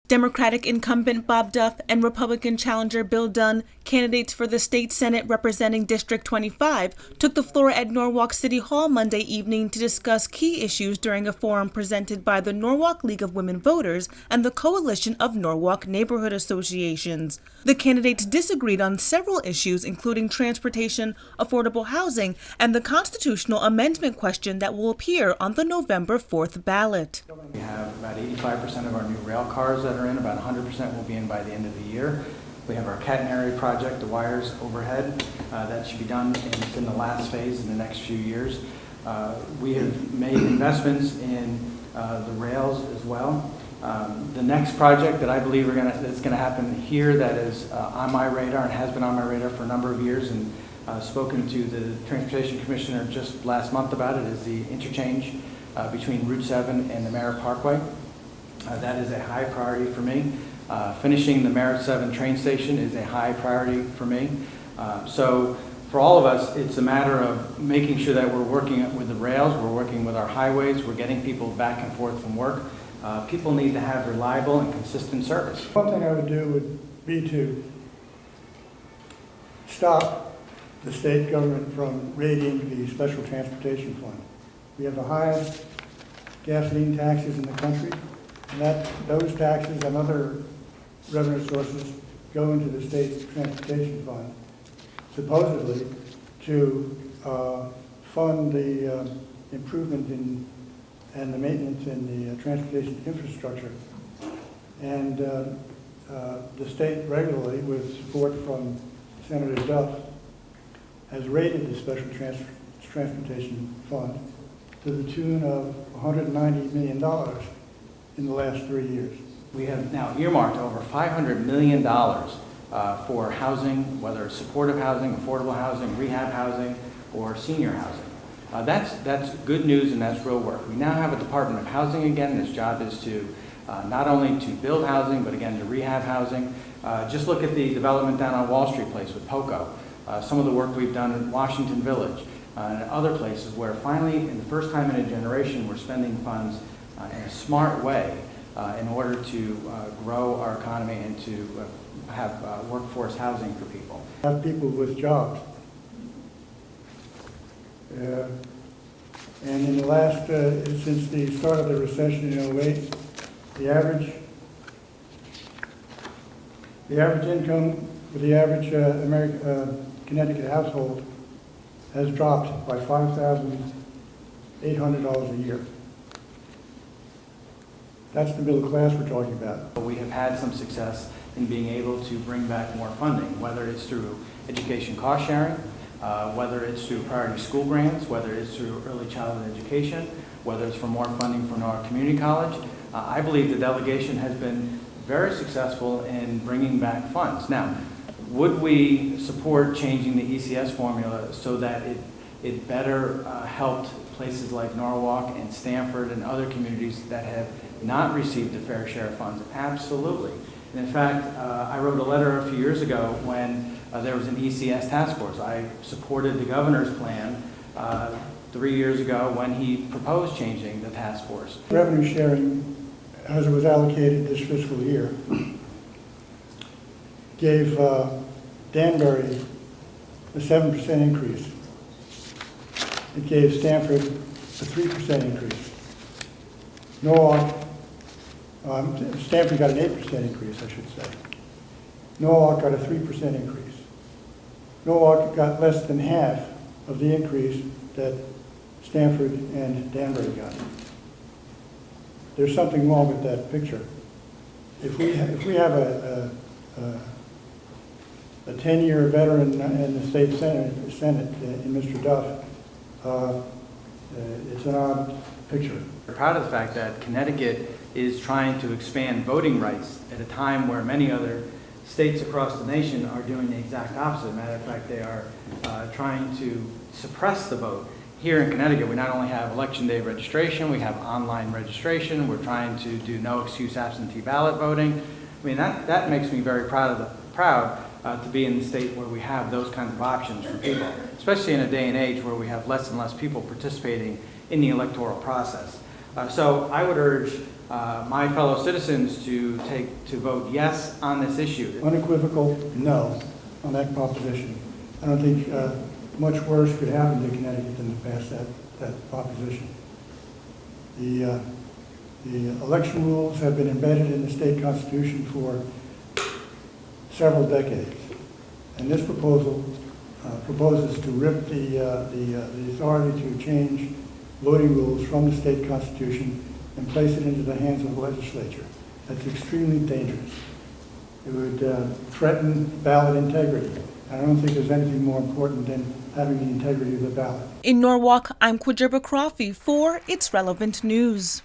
Democratic incumbent Bob Duff and Republican challenger Bill Dunne, candidates for the state Senate representing District 25, took the floor at Norwalk City Hall Monday evening to discuss key issues during a forum presented by the Norwalk League of Women Voters and the Coalition of Norwalk Neighborhood Associations. The candidates disagreed on several issues, including transportation, affordable housing, and the constitutional amendment question that will appear on the November 4th ballot. We have about 85% of our new rail cars that are in, about 100% will be in by the end of the year. We have our catenary project, the wires overhead, that should be done in the last phase in the next few years. We have made investments in the rails as well. The next project that I believe that's going to happen here that is on my radar and has been on my radar for a number of years, and spoken to the Transportation Commissioner just last month about it, is the interchange between Route 7 and the Merritt Parkway. That is a high priority for me. Finishing the Merritt 7 train station is a high priority for me. So for all of us, it's a matter of making sure that we're working with the rails, we're working with our highways, we're getting people back and forth from work. People need to have reliable and consistent service. One thing I would do would be to stop the state government from raiding the Special Transportation Fund. We have the highest gasoline taxes in the country, and those taxes and other revenue sources go into the state transportation fund, supposedly to fund the improvement and the maintenance in the transportation infrastructure. And the state regularly, with support from Senator Duff, has raided the Special Transportation Fund to the tune of $190 million in the last 3 years. We have now earmarked over $500 million for housing, whether it's supportive housing, affordable housing, rehab housing, or senior housing. That's good news, and that's real work. We now have a Department of Housing again, and its job is to not only to build housing, but again to rehab housing. Just look at the development down on Wall Street Place with POCO. Some of the work we've done in Washington Village and other places where finally, in the first time in a generation, we're spending funds in a smart way in order to grow our economy and to have workforce housing for people. Have people with jobs. And in the last, since the start of the recession in 08, the average income for the average Connecticut household has dropped by $5,800 a year. That's the middle class we're talking about. We have had some success in being able to bring back more funding, whether it's through education cost sharing, whether it's through priority school grants, whether it's through early childhood education, whether it's for more funding from our community college. I believe the delegation has been very successful in bringing back funds. Now, would we support changing the ECS formula so that it better helped places like Norwalk and Stamford and other communities that have not received a fair share of funds? Absolutely. And in fact, I wrote a letter a few years ago when there was an ECS task force. I supported the governor's plan 3 years ago when he proposed changing the task force. Revenue sharing, as it was allocated this fiscal year, gave Danbury a 7% increase. It gave Stamford a 3% increase. Norwalk, Stamford got an 8% increase, I should say. Norwalk got a 3% increase. Norwalk got less than half of the increase that Stamford and Danbury got. There's something wrong with that picture. If we have a 10-year veteran in the state Senate in Mr. Duff, it's an odd picture. We're proud of the fact that Connecticut is trying to expand voting rights at a time where many other states across the nation are doing the exact opposite. Matter of fact, they are trying to suppress the vote. Here in Connecticut, we not only have election day registration, we have online registration. We're trying to do no excuse absentee ballot voting. I mean, that makes me very proud to be in the state where we have those kinds of options for people, especially in a day and age where we have less and less people participating in the electoral process. So I would urge my fellow citizens to vote yes on this issue. Unequivocal no on that proposition. I don't think much worse could happen to Connecticut than to pass that proposition. The election rules have been embedded in the state constitution for several decades, and this proposal proposes to rip the authority to change voting rules from the state constitution and place it into the hands of the legislature. That's extremely dangerous. It would threaten ballot integrity. I don't think there's anything more important than having the integrity of the ballot. In Norwalk, I'm Kwegyirba Croffie for It's Relevant News.